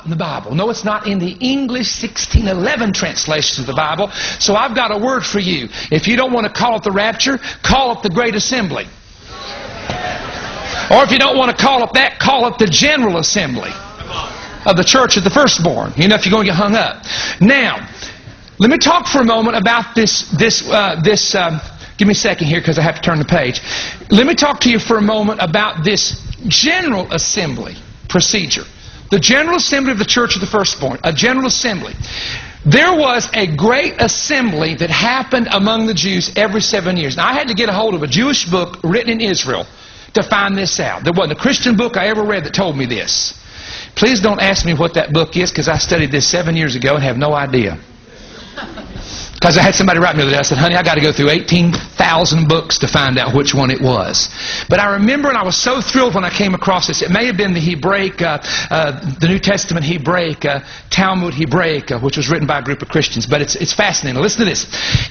in the Bible. No, it's not in the English 1611 translations of the Bible. So I've got a word for you. If you don't want to call it the rapture, call it the Great Assembly. Or if you don't want to call it that, call it the General Assembly of the Church of the Firstborn. You know, if you're going to get hung up. Now, let me talk for a moment about this. Give me a second here because I have to turn the page. Let me talk to you for a moment about this General Assembly procedure. The General Assembly of the Church of the Firstborn. A General Assembly. There was a great assembly that happened among the Jews every 7 years. Now, I had to get a hold of a Jewish book written in Israel to find this out. There wasn't a Christian book I ever read that told me this. Please don't ask me what that book is because I studied this 7 years ago and have no idea. Because I had somebody write me the other day. I said, honey, I got to go through 18,000 books to find out which one it was. But I remember, and I was so thrilled when I came across this. It may have been the Hebraic, the New Testament Hebraic, Talmud Hebraic, which was written by a group of Christians. But it's fascinating. Listen to this.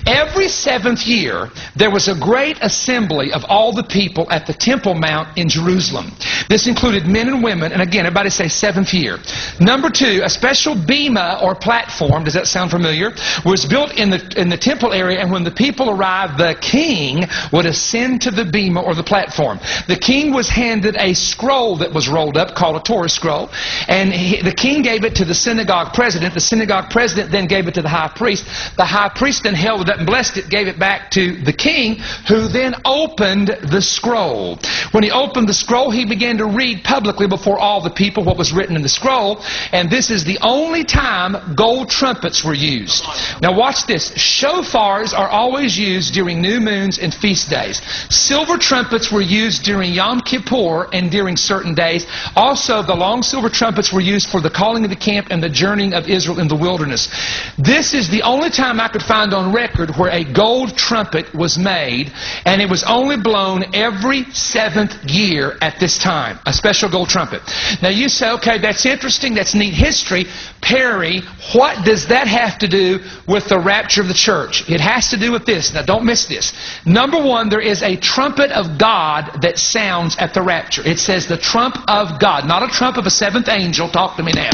Every 7th year, there was a great assembly of all the people at the Temple Mount in Jerusalem. This included men and women. And again, everybody say 7th year. Number 2, a special bema or platform, does that sound familiar, was built in the temple area, and when the people arrived, the king would ascend to the bema or the platform. The king was handed a scroll that was rolled up called a Torah scroll, and the king gave it to the synagogue president. The synagogue president then gave it to the high priest. The high priest then held it up and blessed it, gave it back to the king, who then opened the scroll. When he opened the scroll, he began to read publicly before all the people what was written in the scroll, and this is the only time gold trumpets were used. Now watch this. Shofars are always used during new moons and feast days. Silver trumpets were used during Yom Kippur and during certain days. Also, the long silver trumpets were used for the calling of the camp and the journeying of Israel in the wilderness. This is the only time I could find on record where a gold trumpet was made, and it was only blown every 7th year at this time. A special gold trumpet. Now you say, okay, that's interesting, that's neat history. Perry, what does that have to do with the rapture of the church? It has to do with this. Now don't miss this. Number 1, there is a trumpet of God that sounds at the rapture. It says the trump of God. Not a trump of a 7th angel. Talk to me now.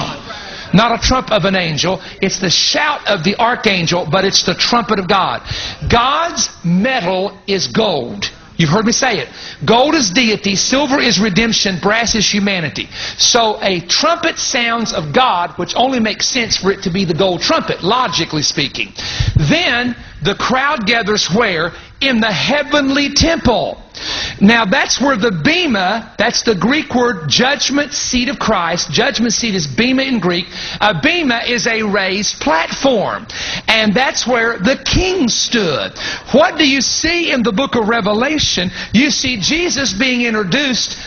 Not a trump of an angel. It's the shout of the archangel, but it's the trumpet of God. God's metal is gold. You've heard me say it. Gold is deity, silver is redemption, brass is humanity. So a trumpet sounds of God, which only makes sense for it to be the gold trumpet, logically speaking. Then the crowd gathers where? In the heavenly temple. Now that's where the bema, that's the Greek word judgment seat of Christ. Judgment seat is bema in Greek. A bema is a raised platform. And that's where the king stood. What do you see in the book of Revelation? You see Jesus being introduced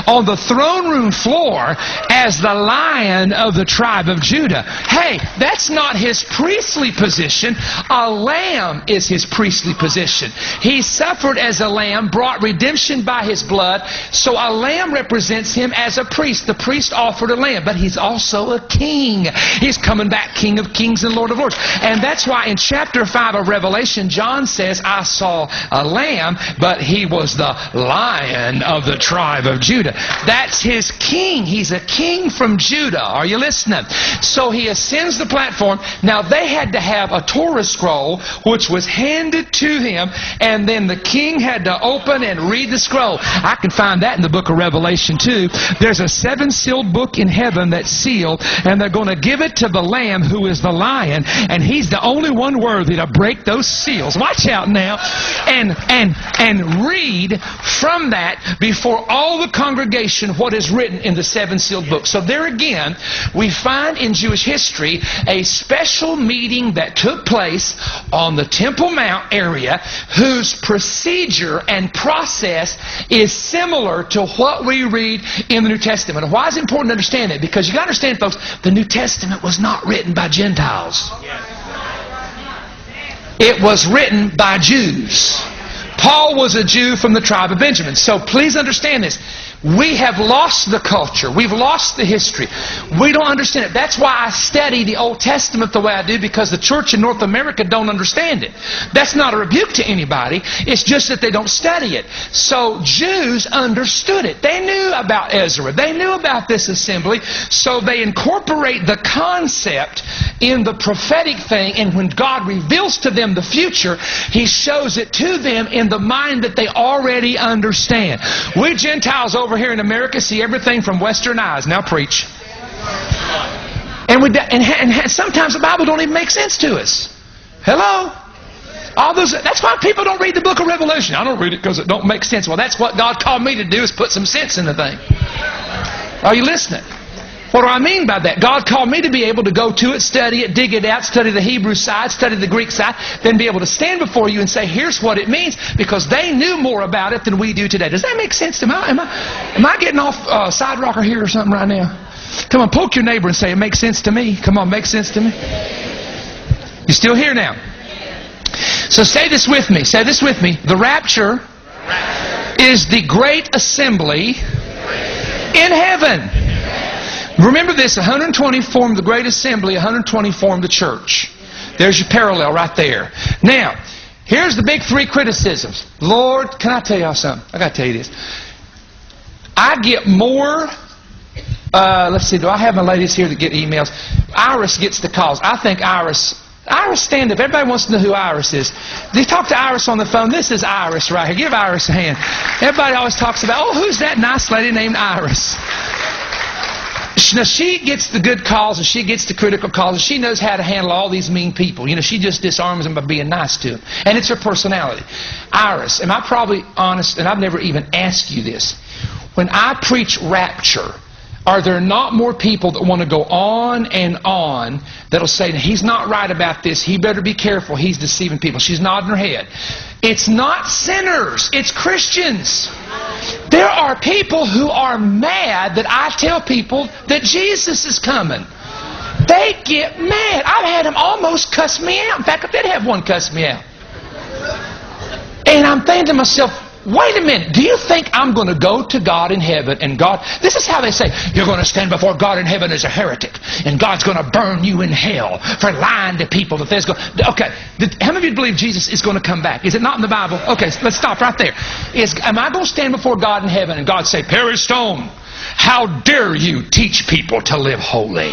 on the throne room floor as the Lion of the tribe of Judah. Hey, that's not his priestly position. A lamb is his priestly position. He suffered as a lamb, brought redemption by his blood. So a lamb represents him as a priest. The priest offered a lamb, but he's also a king. He's coming back, King of kings and Lord of lords. And that's why in chapter 5 of Revelation, John says, I saw a lamb, but he was the Lion of the tribe of Judah. That's his king. He's a king from Judah. Are you listening? So he ascends the platform. Now they had to have a Torah scroll which was handed to him, and then the king had to open and read the scroll. I can find that in the book of Revelation too. There's a 7-sealed book in heaven that's sealed, and they're going to give it to the Lamb who is the Lion, and he's the only one worthy to break those seals. Watch out now. And read from that before all the congregation what is written in the 7-sealed book. So there again, we find in Jewish history a special meeting that took place on the Temple Mount area whose procedure and process is similar to what we read in the New Testament. And why is it important to understand that? Because you got to understand, folks, the New Testament was not written by Gentiles. It was written by Jews. Paul was a Jew from the tribe of Benjamin. So please understand this. We have lost the culture. We've lost the history. We don't understand it. That's why I study the Old Testament the way I do, because the church in North America don't understand it. That's not a rebuke to anybody. It's just that they don't study it. So Jews understood it. They knew about Ezra. They knew about this assembly. So they incorporate the concept in the prophetic thing, and when God reveals to them the future, He shows it to them in the mind that they already understand. We Gentiles over here in America see everything from Western eyes. Now preach. And sometimes the Bible don't even make sense to us. Hello? That's why people don't read the book of Revelation. I don't read it because it don't make sense. Well, that's what God called me to do, is put some sense in the thing. Are you listening? What do I mean by that? God called me to be able to go to it, study it, dig it out, study the Hebrew side, study the Greek side, then be able to stand before you and say, here's what it means, because they knew more about it than we do today. Does that make sense to me? Am I getting off side rocker here or something right now? Come on, poke your neighbor and say, it makes sense to me. Come on, makes sense to me. You still here now? So say this with me. Say this with me. The rapture is the great assembly in heaven. Remember this, 120 formed the great assembly, 120 formed the church. There's your parallel right there. Now, here's the big three criticisms. Lord, can I tell y'all something? I got to tell you this. I get more, let's see, do I have my ladies here that get emails? Iris gets the calls. I think Iris, stand up. Everybody wants to know who Iris is. They talk to Iris on the phone. This is Iris right here. Give Iris a hand. Everybody always talks about, oh, who's that nice lady named Iris? Now, she gets the good calls and she gets the critical calls, and she knows how to handle all these mean people. You know, she just disarms them by being nice to them. And it's her personality. Iris, am I probably honest, and I've never even asked you this. When I preach rapture, are there not more people that want to go on and on that'll say, he's not right about this, he better be careful, he's deceiving people? She's nodding her head. It's not sinners, it's Christians. There are people who are mad that I tell people that Jesus is coming. They get mad. I've had them almost cuss me out. In fact, I did have one cuss me out. And I'm thinking to myself, wait a minute, do you think I'm going to go to God in heaven and God... This is how they say, you're going to stand before God in heaven as a heretic and God's going to burn you in hell for lying to people that there's going... Okay, how many of you believe Jesus is going to come back? Is it not in the Bible? Okay, let's stop right there. Am I going to stand before God in heaven and God say, Perry Stone, how dare you teach people to live holy?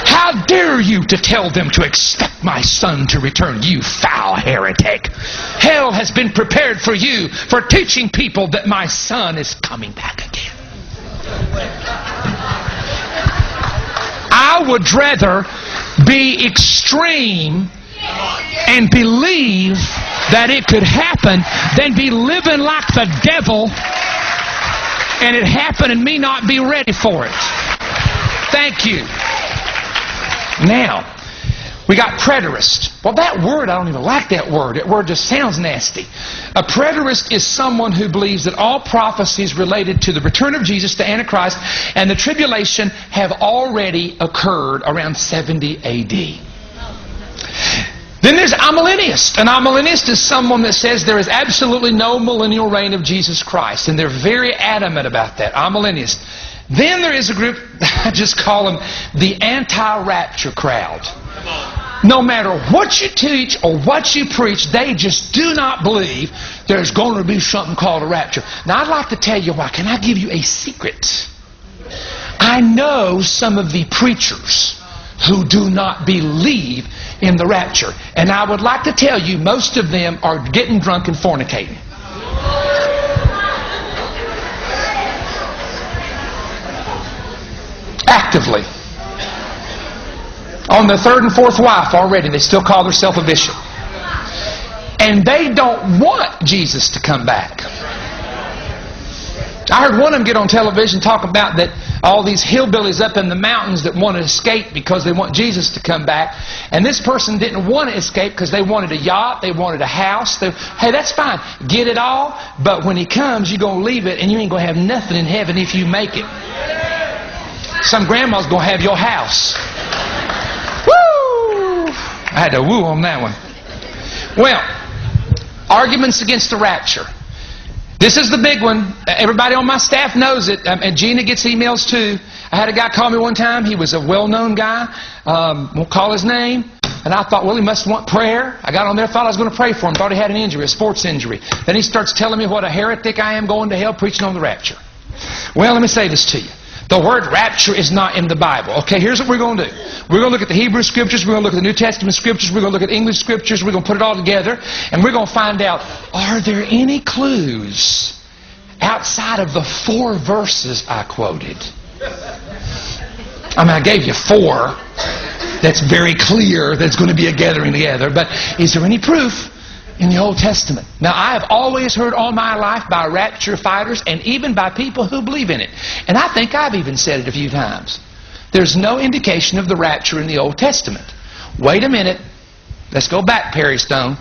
How dare you to tell them to expect my son to return, you foul heretic? Hell has been prepared for you for teaching people that my son is coming back again. I would rather be extreme and believe that it could happen than be living like the devil and it happen and me not be ready for it. Thank you. Now, we got preterist. Well, that word, I don't even like that word. That word just sounds nasty. A preterist is someone who believes that all prophecies related to the return of Jesus, the Antichrist, and the tribulation have already occurred around 70 A.D. Then there's amillennialist. An amillennialist is someone that says there is absolutely no millennial reign of Jesus Christ, and they're very adamant about that. Amillennialist. Then there is a group, I just call them the anti-rapture crowd. No matter what you teach or what you preach, they just do not believe there's going to be something called a rapture. Now, I'd like to tell you why. Can I give you a secret? I know some of the preachers who do not believe in the rapture. And I would like to tell you, most of them are getting drunk and fornicating. Actively. On their third and fourth wife already. They still call themselves a bishop. And they don't want Jesus to come back. I heard one of them get on television talk about that all these hillbillies up in the mountains that want to escape because they want Jesus to come back. And this person didn't want to escape because they wanted a yacht, they wanted a house. Hey, that's fine. Get it all. But when he comes, you're going to leave it and you ain't going to have nothing in heaven if you make it. Some grandma's going to have your house. Woo! I had to woo on that one. Well, arguments against the rapture. This is the big one. Everybody on my staff knows it. And Gina gets emails too. I had a guy call me one time. He was a well-known guy. Won't call his name. And I thought, well, he must want prayer. I got on there, thought I was going to pray for him. Thought he had an injury, a sports injury. Then he starts telling me what a heretic I am, going to hell, preaching on the rapture. Well, let me say this to you. The word rapture is not in the Bible. Okay, here's what we're going to do. We're going to look at the Hebrew Scriptures. We're going to look at the New Testament Scriptures. We're going to look at English Scriptures. We're going to put it all together. And we're going to find out, are there any clues outside of the 4 verses I quoted? I mean, I gave you 4. That's very clear that's going to be a gathering together. But is there any proof in the Old Testament? Now, I have always heard all my life by rapture fighters and even by people who believe in it. And I think I've even said it a few times. There's no indication of the rapture in the Old Testament. Wait a minute. Let's go back, Perry Stone.